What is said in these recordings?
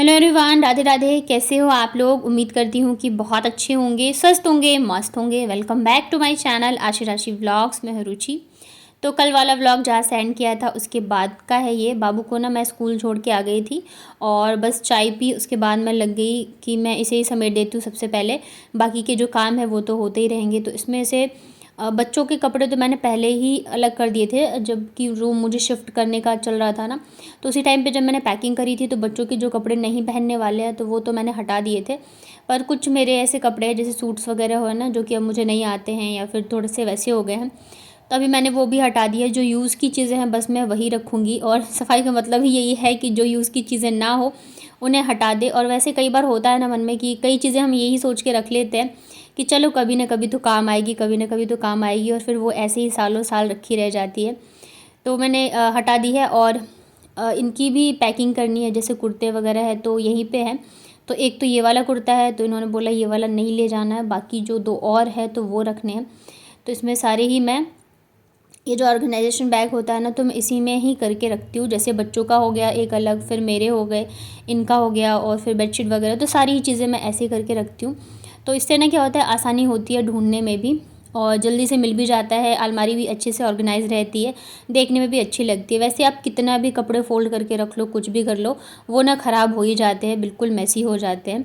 Hello everyone, Radhe Radhe. कैसे हो आप लोग? उम्मीद करती हूँ कि बहुत अच्छे होंगे, स्वस्थ होंगे, मस्त होंगे। Welcome back to my channel Aashi Rashi vlogs में हूं रुचि। तो कल वाला व्लॉग जहाँ सेंड किया था उसके बाद का है ये। बाबू को ना मैं स्कूल छोड़ के आ गई थी और बस चाय पी, उसके बाद मैं लग गई कि मैं इसे ही समेट देती हूँ सबसे पहले। बाकी के जो काम है वो तो होते ही रहेंगे। तो इसमें से बच्चों के कपड़े तो मैंने पहले ही अलग कर दिए थे, जबकि रूम मुझे शिफ्ट करने का चल रहा था ना। तो उसी टाइम पे जब मैंने पैकिंग करी थी तो बच्चों के जो कपड़े नहीं पहनने वाले हैं तो वो तो मैंने हटा दिए थे। पर कुछ मेरे ऐसे कपड़े हैं जैसे सूट्स वगैरह हो ना, जो कि अब मुझे नहीं आते हैं या फिर थोड़े से वैसे हो गए हैं, तो अभी मैंने वो भी हटा दिया। जो यूज़ की चीज़ें हैं बस मैं वही रखूँगी। और सफाई का मतलब ही यही है कि जो यूज़ की चीज़ें ना हो उन्हें हटा दे। और वैसे कई बार होता है ना मन में कि कई चीज़ें हम यही सोच के रख लेते हैं कि चलो कभी ना कभी तो काम आएगी, कभी ना कभी तो काम आएगी, और फिर वो ऐसे ही सालों साल रखी रह जाती है। तो मैंने हटा दी है। और इनकी भी पैकिंग करनी है, जैसे कुर्ते वगैरह है तो यहीं पे है। तो एक तो ये वाला कुर्ता है तो इन्होंने बोला ये वाला नहीं ले जाना है, बाकी जो दो और है तो वो रखने हैं। तो इसमें सारे ही मैं, ये जो ऑर्गेनाइजेशन बैग होता है ना, तो मैं इसी में ही करके रखती हूँ। जैसे बच्चों का हो गया एक अलग, फिर मेरे हो गए, इनका हो गया, और फिर बेडशीट वगैरह, तो सारी ही चीज़ें मैं ऐसे ही करके रखती हूँ। तो इससे ना क्या होता है, आसानी होती है ढूंढने में भी, और जल्दी से मिल भी जाता है। अलमारी भी अच्छे से ऑर्गेनाइज रहती है, देखने में भी अच्छी लगती है। वैसे आप कितना भी कपड़े फोल्ड करके रख लो, कुछ भी कर लो, वो ना ख़राब हो ही जाते हैं, बिल्कुल मैसी हो जाते हैं।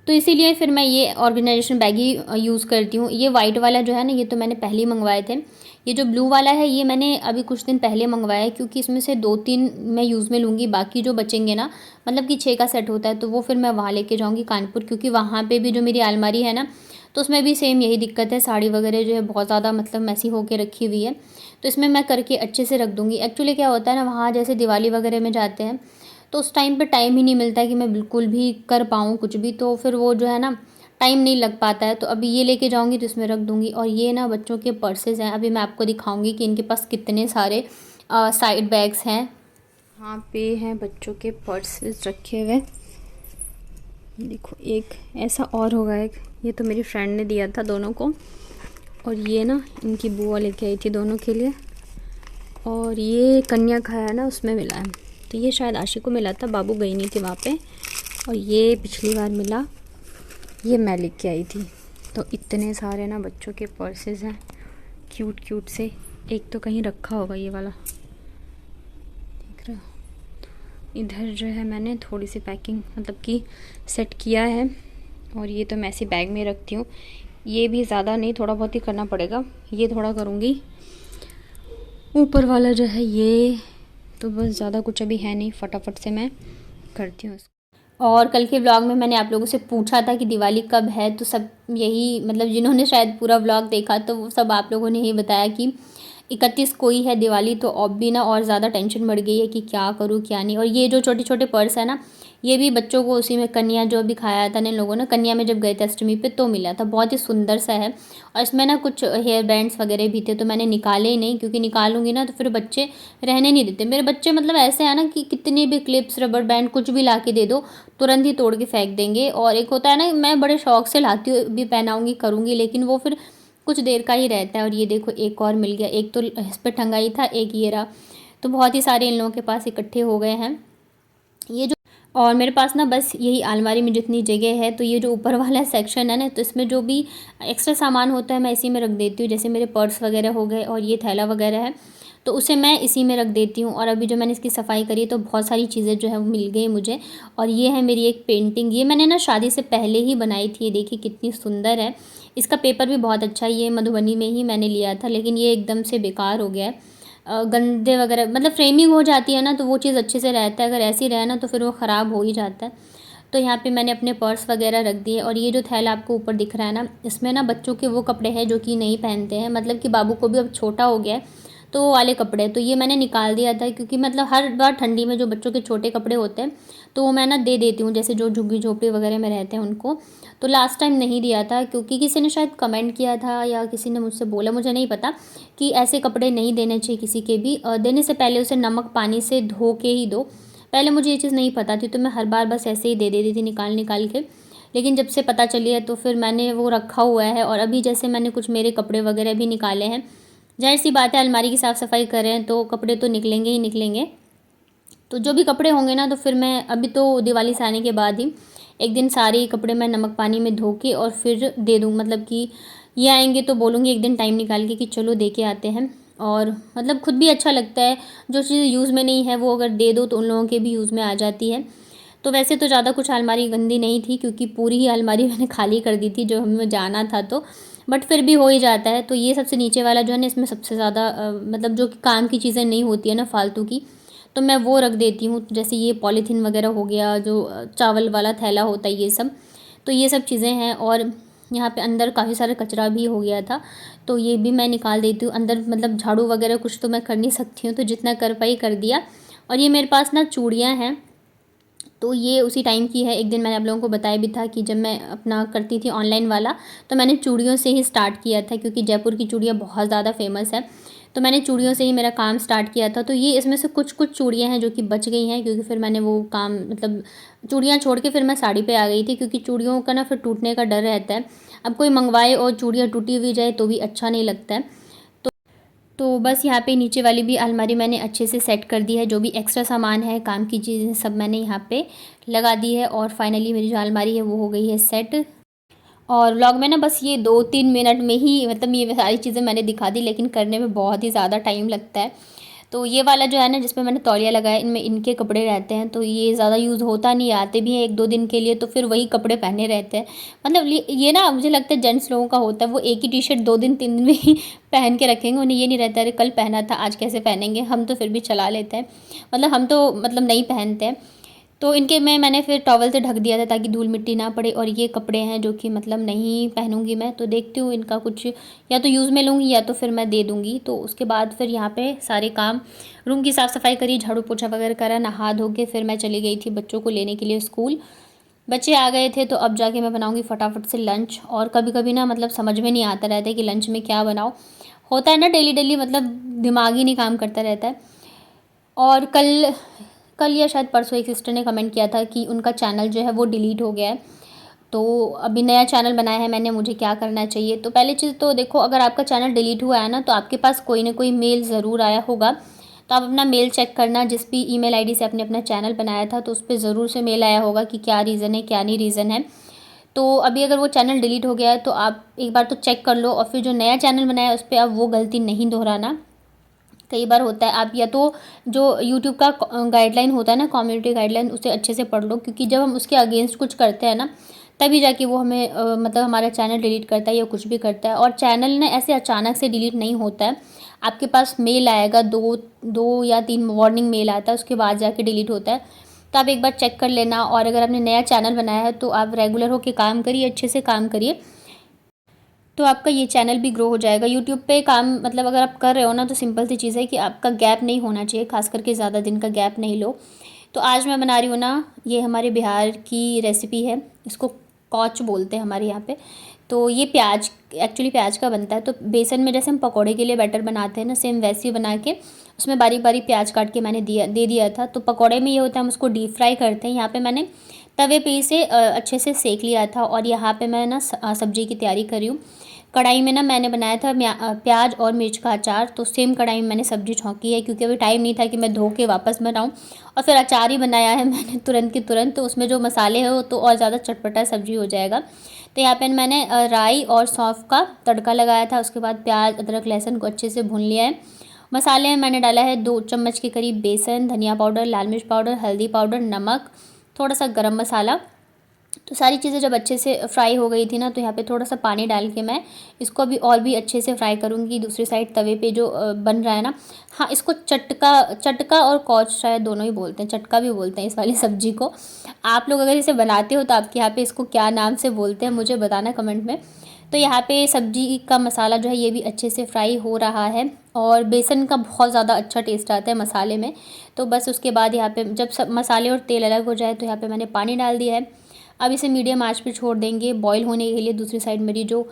तो इसीलिए फिर मैं ये ऑर्गेनाइजेशन बैग ही यूज़ करती हूँ। ये वाइट वाला जो है ना, ये तो मैंने पहले ही मंगवाए थे। ये जो ब्लू वाला है ये मैंने अभी कुछ दिन पहले मंगवाया है, क्योंकि इसमें से 2-3 मैं यूज़ में लूँगी। बाकी जो बचेंगे ना, मतलब कि 6 का सेट होता है, तो वो फिर मैं वहाँ लेके जाऊँगी कानपुर, क्योंकि वहाँ पे भी जो मेरी अलमारी है ना, तो उसमें भी सेम यही दिक्कत है। साड़ी वगैरह जो है बहुत ज़्यादा मतलब मैसी होके रखी हुई है। तो इसमें मैं करके अच्छे से रख दूँगी। एक्चुअली क्या होता है ना, वहाँ जैसे दिवाली वगैरह में जाते हैं तो उस टाइम पे टाइम ही नहीं मिलता है कि मैं बिल्कुल भी कर पाऊँ कुछ भी, तो फिर वो जो है ना, टाइम नहीं लग पाता है। तो अभी ये लेके जाऊँगी तो इसमें रख दूँगी। और ये ना बच्चों के पर्सेज़ हैं, अभी मैं आपको दिखाऊँगी कि इनके पास कितने सारे साइड बैग्स हैं। यहाँ पे हैं बच्चों के पर्सेज़ रखे हुए। देखो एक ऐसा और होगा, एक ये तो मेरी फ्रेंड ने दिया था दोनों को, और ये ना इनकी बुआ लेके आई थी दोनों के लिए। और ये कन्या खाया ना उसमें मिला है, तो ये शायद आशी को मिला था, बाबू गई नहीं थी वहाँ पे। और ये पिछली बार मिला, ये मैं लेके आई थी। तो इतने सारे ना बच्चों के पर्सेस हैं, क्यूट क्यूट से। एक तो कहीं रखा होगा ये वाला, देख रहे हो। इधर जो है मैंने थोड़ी सी पैकिंग मतलब कि सेट किया है, और ये तो मैं ऐसी बैग में रखती हूँ। ये भी ज़्यादा नहीं, थोड़ा बहुत ही करना पड़ेगा, ये थोड़ा करूँगी। ऊपर वाला जो है ये तो बस ज़्यादा कुछ अभी है नहीं, फटाफट से मैं करती हूँ इसको। और कल के व्लॉग में मैंने आप लोगों से पूछा था कि दिवाली कब है, तो सब यही मतलब जिन्होंने शायद पूरा व्लॉग देखा तो वो सब आप लोगों ने ही बताया कि 31 को ही है दिवाली। तो अब भी ना और ज़्यादा टेंशन बढ़ गई है कि क्या करूँ क्या नहीं। और ये जो छोटे छोटे पर्स है ना, ये भी बच्चों को उसी में कन्या जो अभी खाया था ना इन लोगों ने, कन्या में जब गए थे अष्टमी पे तो मिला था। बहुत ही सुंदर सा है। और इसमें ना कुछ हेयर बैंड्स वगैरह भी थे, तो मैंने निकाले ही नहीं, क्योंकि निकालूंगी ना तो फिर बच्चे रहने नहीं देते। मेरे बच्चे मतलब ऐसे हैं ना कि कितनी भी क्लिप्स, रबर बैंड, कुछ भी ला के दे दो तुरंत ही तोड़ के फेंक देंगे। और एक होता है ना, मैं बड़े शौक से लाती हूँ भी, पहनाऊँगी करूँगी, लेकिन वो फिर कुछ देर का ही रहता है। और ये देखो एक और मिल गया, एक तो इस पर टंगाई था, एक ये रहा। तो बहुत ही सारे इन लोगों के पास इकट्ठे हो गए हैं ये जो। और मेरे पास ना बस यही अलमारी में जितनी जगह है, तो ये जो ऊपर वाला सेक्शन है ना, तो इसमें जो भी एक्स्ट्रा सामान होता है मैं इसी में रख देती हूँ। जैसे मेरे पर्स वगैरह हो गए और ये थैला वगैरह है, तो उसे मैं इसी में रख देती हूँ। और अभी जो मैंने इसकी सफाई करी तो बहुत सारी चीज़ें जो है वो मिल गई मुझे। और ये है मेरी एक पेंटिंग, ये मैंने ना शादी से पहले ही बनाई थी। ये देखिए कितनी सुंदर है। इसका पेपर भी बहुत अच्छा है, ये मधुबनी में ही मैंने लिया था, लेकिन ये एकदम से बेकार हो गया है। गंदे वगैरह मतलब फ्रेमिंग हो जाती है ना, तो वो चीज़ अच्छे से रहता है, अगर ऐसी रहे ना तो फिर वो ख़राब हो ही जाता है। तो यहाँ पे मैंने अपने पर्स वगैरह रख दिए। और ये जो थैला आपको ऊपर दिख रहा है ना, इसमें ना बच्चों के वो कपड़े हैं जो कि नहीं पहनते हैं, मतलब कि बाबू को भी अब छोटा हो गया है तो वो वाले कपड़े, तो ये मैंने निकाल दिया था। क्योंकि मतलब हर बार ठंडी में जो बच्चों के छोटे कपड़े होते हैं तो वो मैं ना दे देती हूँ, जैसे जो झुग्गी झोपड़ी वगैरह में रहते हैं उनको। तो लास्ट टाइम नहीं दिया था, क्योंकि किसी ने शायद कमेंट किया था या किसी ने मुझसे बोला, मुझे नहीं पता, कि ऐसे कपड़े नहीं देने चाहिए किसी के भी। देने से पहले उसे नमक पानी से धो के ही दो। पहले मुझे ये चीज़ नहीं पता थी, तो मैं हर बार बस ऐसे ही दे देती थी निकाल निकाल के। लेकिन जब से पता चली है तो फिर मैंने वो रखा हुआ है। और अभी जैसे मैंने कुछ मेरे कपड़े वगैरह भी निकाले हैं, जाहिर सी बात है अलमारी की साफ़ सफाई कर रहे हैं तो कपड़े तो निकलेंगे ही निकलेंगे। तो जो भी कपड़े होंगे ना, तो फिर मैं अभी तो दिवाली से आने के बाद ही एक दिन सारे कपड़े मैं नमक पानी में धो के और फिर दे दूँ, मतलब कि ये आएंगे तो बोलूँगी एक दिन टाइम निकाल के कि चलो दे के आते हैं। और मतलब खुद भी अच्छा लगता है, जो चीज़ यूज़ में नहीं है वो अगर दे दो तो उन लोगों के भी यूज़ में आ जाती है। तो वैसे तो ज़्यादा कुछ अलमारी गंदी नहीं थी, क्योंकि पूरी ही अलमारी मैंने खाली कर दी थी जो हमें जाना था, तो बट फिर भी हो ही जाता है। तो ये सबसे नीचे वाला जो है ना, इसमें सबसे ज़्यादा मतलब जो कि काम की चीज़ें नहीं होती है ना फालतू की, तो मैं वो रख देती हूँ। जैसे ये पॉलीथीन वगैरह हो गया, जो चावल वाला थैला होता है, ये सब, तो ये सब चीज़ें हैं। और यहाँ पे अंदर काफ़ी सारा कचरा भी हो गया था, तो ये भी मैं निकाल देती हूँ अंदर। मतलब झाड़ू वगैरह कुछ तो मैं कर नहीं सकती हूँ, तो जितना कर पाई कर दिया। और ये मेरे पास ना चूड़ियाँ हैं, तो ये उसी टाइम की है। एक दिन मैंने आप लोगों को बताया भी था कि जब मैं अपना करती थी ऑनलाइन वाला, तो मैंने चूड़ियों से ही स्टार्ट किया था, क्योंकि जयपुर की चूड़ियाँ बहुत ज़्यादा फेमस है। तो मैंने चूड़ियों से ही मेरा काम स्टार्ट किया था। तो ये इसमें से कुछ कुछ चूड़ियाँ हैं जो कि बच गई हैं, क्योंकि फिर मैंने वो काम मतलब चूड़ियाँ छोड़ के फिर मैं साड़ी पे आ गई थी, क्योंकि चूड़ियों का ना फिर टूटने का डर रहता है। अब कोई मंगवाए और चूड़ियाँ टूटी हुई जाए तो भी अच्छा नहीं लगता है। तो बस यहाँ पे नीचे वाली भी अलमारी मैंने अच्छे से सेट कर दी है। जो भी एक्स्ट्रा सामान है, काम की चीज़ें, सब मैंने यहाँ पे लगा दी है। और फाइनली मेरी जो अलमारी है वो हो गई है सेट। और व्लॉग में ना बस ये 2-3 मिनट में ही मतलब ये सारी चीज़ें मैंने दिखा दी, लेकिन करने में बहुत ही ज़्यादा टाइम लगता है। तो ये वाला जो है ना, जिसमें मैंने तौलिया लगाया, इनमें इनके कपड़े रहते हैं, तो ये ज़्यादा यूज़ होता नहीं, आते भी हैं 1-2 दिन के लिए, तो फिर वही कपड़े पहने रहते हैं। मतलब ये ना मुझे लगता है जेंट्स लोगों का होता है, वो एक ही टी शर्ट 2 दिन 3 दिन में ही पहन के रखेंगे। उन्हें ये नहीं रहता अरे कल पहना था आज कैसे पहनेंगे। हम तो फिर भी चला लेते हैं, मतलब हम तो मतलब नहीं पहनते हैं। तो इनके मैंने फिर टॉवल से ढक दिया था ताकि धूल मिट्टी ना पड़े। और ये कपड़े हैं जो कि मतलब नहीं पहनूंगी मैं, तो देखती हूँ इनका कुछ या तो यूज़ में लूँगी या तो फिर मैं दे दूँगी। तो उसके बाद फिर यहाँ पे सारे काम, रूम की साफ़ सफाई करी, झाड़ू पोछा वगैरह करा, नहा धो के फिर मैं चली गई थी बच्चों को लेने के लिए स्कूल। बच्चे आ गए थे, तो अब जाके मैं बनाऊँगी फटाफट से लंच। और कभी कभी ना मतलब समझ में नहीं आता रहता है कि लंच में क्या बनाओ, होता है ना डेली डेली, मतलब दिमाग ही नहीं काम करता रहता है। और कल कल या शायद परसों एक सिस्टर ने कमेंट किया था कि उनका चैनल जो है वो डिलीट हो गया है। तो अभी नया चैनल बनाया है मैंने, मुझे क्या करना चाहिए। तो पहली चीज़ तो देखो, अगर आपका चैनल डिलीट हुआ है ना, तो आपके पास कोई ना कोई मेल ज़रूर आया होगा। तो आप अपना मेल चेक करना, जिस भी ईमेल आईडी से आपने अपना चैनल बनाया था, तो उस पर ज़रूर से मेल आया होगा कि क्या रीज़न है क्या नहीं रीज़न है। तो अभी अगर वो चैनल डिलीट हो गया है तो आप एक बार तो चेक कर लो, और फिर जो नया चैनल बनाया है उस पर आप वो गलती नहीं दोहराना। कई बार होता है, आप या तो जो यूट्यूब का गाइडलाइन होता है ना, कम्युनिटी गाइडलाइन, उसे अच्छे से पढ़ लो, क्योंकि जब हम उसके अगेंस्ट कुछ करते हैं ना, तभी जाके वो हमें मतलब हमारा चैनल डिलीट करता है या कुछ भी करता है। और चैनल ना ऐसे अचानक से डिलीट नहीं होता है, आपके पास मेल आएगा, 2 या 3 वार्निंग मेल आता है, उसके बाद जाके डिलीट होता है। तो आप एक बार चेक कर लेना। और अगर आपने नया चैनल बनाया है तो आप रेगुलर होकर काम करिए, अच्छे से काम करिए, तो आपका ये चैनल भी ग्रो हो जाएगा। यूट्यूब पे काम मतलब अगर आप कर रहे हो ना, तो सिंपल सी चीज़ है कि आपका गैप नहीं होना चाहिए, खास करके ज़्यादा दिन का गैप नहीं लो। तो आज मैं बना रही हूँ ना, ये हमारे बिहार की रेसिपी है, इसको कौच बोलते हैं हमारे यहाँ पे। तो ये प्याज, एक्चुअली प्याज का बनता है। तो बेसन में जैसे हम पकौड़े के लिए बैटर बनाते हैं ना, सेम वैसे ही बना के उसमें बारीक बारीक प्याज काट के मैंने दे दिया था। तो पकौड़े में ये होता है हम उसको डीप फ्राई करते हैं, यहाँ पे मैंने तवे पे इसे अच्छे से सेक लिया था। और यहाँ पे मैं ना सब्जी की तैयारी कर रही हूँ। कढ़ाई में ना मैंने बनाया था प्याज और मिर्च का अचार, तो सेम कढ़ाई में मैंने सब्जी छौंकी है, क्योंकि अभी टाइम नहीं था कि मैं धो के वापस बनाऊँ और फिर अचार ही बनाया है मैंने तुरंत की तुरंत। तो उसमें जो मसाले हैं वो तो और ज़्यादा चटपटा सब्जी हो जाएगा। तो यहाँ पे मैंने राई और सौंफ का तड़का लगाया था। उसके बाद प्याज अदरक लहसुन को अच्छे से भून लिया है। मसाले में मैंने डाला है 2 चम्मच के करीब बेसन, धनिया पाउडर, लाल मिर्च पाउडर, हल्दी पाउडर, नमक, थोड़ा सा गरम मसाला। तो सारी चीज़ें जब अच्छे से फ्राई हो गई थी ना, तो यहाँ पे थोड़ा सा पानी डाल के मैं इसको अभी और भी अच्छे से फ्राई करूँगी। दूसरी साइड तवे पे जो बन रहा है ना, हाँ इसको चटका और कौच शायद दोनों ही बोलते हैं, चटका भी बोलते हैं इस वाली सब्जी को। आप लोग अगर इसे बनाते हो तो आपके यहाँ पे इसको क्या नाम से बोलते हैं मुझे बताना कमेंट में। तो यहाँ पे सब्जी का मसाला जो है ये भी अच्छे से फ्राई हो रहा है, और बेसन का बहुत ज़्यादा अच्छा टेस्ट आता है मसाले में। तो बस उसके बाद यहाँ पे जब सब मसाले और तेल अलग हो जाए, तो यहाँ पे मैंने पानी डाल दिया है। अब इसे मीडियम आंच पे छोड़ देंगे बॉईल होने के लिए। दूसरी साइड मेरी जो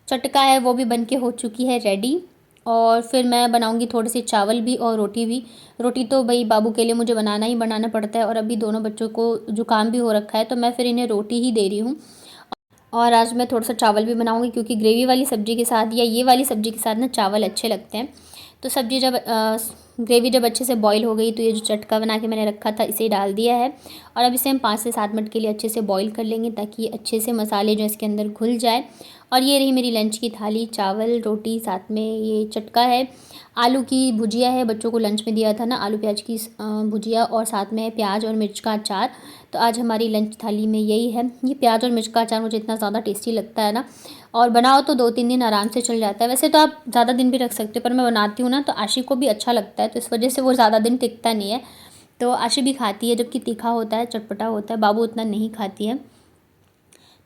चटका है वो भी बन के हो चुकी है रेडी। और फिर मैं बनाऊंगी थोड़े से चावल भी और रोटी भी। रोटी तो भाई बाबू के लिए मुझे बनाना ही बनाना पड़ता है, और अभी दोनों बच्चों को जुकाम भी हो रखा है, तो मैं फिर इन्हें रोटी ही दे रही हूँ। और आज मैं थोड़ा सा चावल भी बनाऊंगी, क्योंकि ग्रेवी वाली सब्ज़ी के साथ या ये वाली सब्ज़ी के साथ ना चावल अच्छे लगते हैं। तो सब्ज़ी जब ग्रेवी जब अच्छे से बॉईल हो गई तो ये जो चटका बना के मैंने रखा था इसे डाल दिया है और अब इसे हम 5 से 7 मिनट के लिए अच्छे से बॉईल कर लेंगे ताकि अच्छे से मसाले जो इसके अंदर घुल जाए। और ये रही मेरी लंच की थाली, चावल, रोटी, साथ में ये चटका है, आलू की भुजिया है, बच्चों को लंच में दिया था ना आलू प्याज की भुजिया, और साथ में है प्याज और मिर्च का अचार। तो आज हमारी लंच थाली में यही है। ये प्याज और मिर्च का अचार मुझे इतना ज़्यादा टेस्टी लगता है ना, और बनाओ तो 2-3 दिन आराम से चल जाता है। वैसे तो आप ज़्यादा दिन भी रख सकते हो, पर मैं बनाती हूँ ना तो आशी को भी अच्छा लगता है, तो इस वजह से वो ज़्यादा दिन टिकता नहीं है। तो आशी भी खाती है, जबकि तीखा होता है, चटपटा होता है, बाबू उतना नहीं खाती है।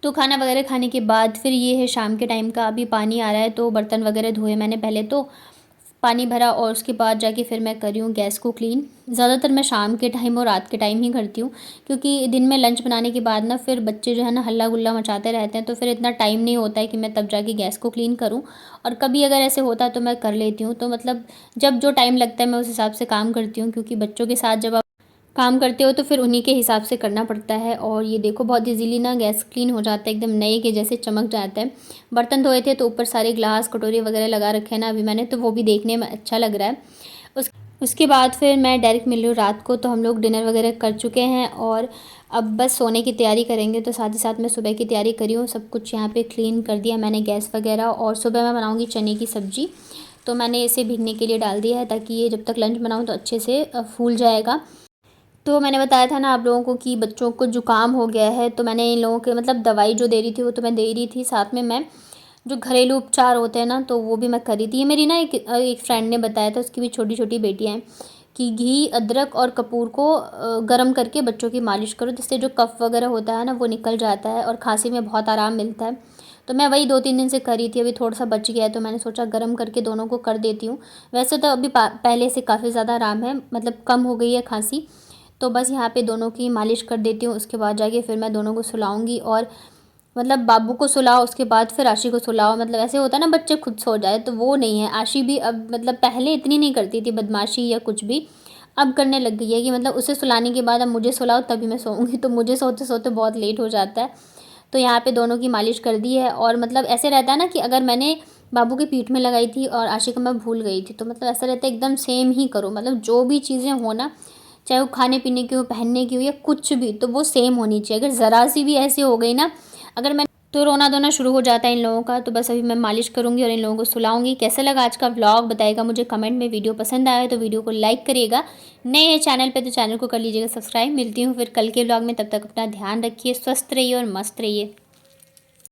तो खाना वगैरह खाने के बाद फिर ये है शाम के टाइम का, अभी पानी आ रहा है तो बर्तन वगैरह धोए मैंने, पहले तो पानी भरा और उसके बाद जाके फिर मैं कर रही हूँ गैस को क्लीन। ज़्यादातर मैं शाम के टाइम और रात के टाइम ही करती हूँ, क्योंकि दिन में लंच बनाने के बाद ना फिर बच्चे जो है ना हल्ला गुल्ला मचाते रहते हैं, तो फिर इतना टाइम नहीं होता है कि मैं तब जाके गैस को क्लीन करूँ। और कभी अगर ऐसे होता है तो मैं कर लेती हूँ, तो मतलब जब जो टाइम लगता है मैं उस हिसाब से काम करती हूँ, क्योंकि बच्चों के साथ जब काम करते हो तो फिर उन्हीं के हिसाब से करना पड़ता है। और ये देखो बहुत इजीली ना गैस क्लीन हो जाता है, एकदम नए के जैसे चमक जाता है। बर्तन धोए थे तो ऊपर सारे ग्लास कटोरी वगैरह लगा रखे हैं ना अभी मैंने, तो वो भी देखने में अच्छा लग रहा है। उसके बाद फिर मैं डायरेक्ट मिल रही हूँ रात को, तो हम लोग डिनर वगैरह कर चुके हैं और अब बस सोने की तैयारी करेंगे। तो साथ ही साथ मैं सुबह की तैयारी करी हूँ, सब कुछ यहाँ पे क्लीन कर दिया मैंने गैस वगैरह। और सुबह मैं बनाऊँगी चने की सब्ज़ी, तो मैंने इसे भीगने के लिए डाल दिया है ताकि ये जब तक लंच बनाऊँ तो अच्छे से फूल जाएगा। तो मैंने बताया था ना आप लोगों को कि बच्चों को ज़ुकाम हो गया है, तो मैंने इन लोगों के मतलब दवाई जो दे रही थी वो तो मैं दे रही थी, साथ में मैं जो घरेलू उपचार होते हैं ना तो वो भी मैं कर रही थी। ये मेरी ना एक फ्रेंड ने बताया था, उसकी भी छोटी छोटी बेटियाँ हैं, कि घी, अदरक और कपूर को गर्म करके बच्चों की मालिश करो, जिससे जो कफ़ वगैरह होता है ना वो निकल जाता है और खांसी में बहुत आराम मिलता है। तो मैं वही 2-3 दिन से कर रही थी, अभी थोड़ा सा बच गया है तो मैंने सोचा गर्म करके दोनों को कर देती हूँ। वैसे तो अभी पहले से काफ़ी ज़्यादा आराम है, मतलब कम हो गई है खांसी। तो बस यहाँ पे दोनों की मालिश कर देती हूँ, उसके बाद जाके फिर मैं दोनों को सुलाऊंगी। और मतलब बाबू को सुलाओ उसके बाद फिर आशी को सुलाओ, मतलब ऐसे होता है ना बच्चे खुद सो जाए, तो वो नहीं है। आशी भी अब मतलब पहले इतनी नहीं करती थी बदमाशी या कुछ भी, अब करने लग गई है कि मतलब उसे सुलाने के बाद अब मुझे सुलाओ तभी मैं सोऊंगी, तो मुझे सोते सोते बहुत लेट हो जाता है। तो यहाँ पे दोनों की मालिश कर दी है। और मतलब ऐसे रहता है ना कि अगर मैंने बाबू की पीठ में लगाई थी और आशी को मैं भूल गई थी, तो मतलब ऐसा रहता है एकदम सेम ही करो, मतलब जो भी चीज़ें हो ना, चाहे वो खाने पीने की हो, पहनने की हो या कुछ भी, तो वो सेम होनी चाहिए। अगर ज़रा सी भी ऐसी हो गई ना, अगर मैं तो रोना धोना शुरू हो जाता है इन लोगों का। तो बस अभी मैं मालिश करूँगी और इन लोगों को सुलाऊंगी। कैसा लगा आज का व्लॉग बताइएगा मुझे कमेंट में। वीडियो पसंद आया तो वीडियो को लाइक करिएगा, नए हैं चैनल पे तो चैनल को कर लीजिएगा सब्सक्राइब। मिलती हूँ फिर कल के व्लॉग में, तब तक अपना ध्यान रखिए, स्वस्थ रहिए और मस्त रहिए।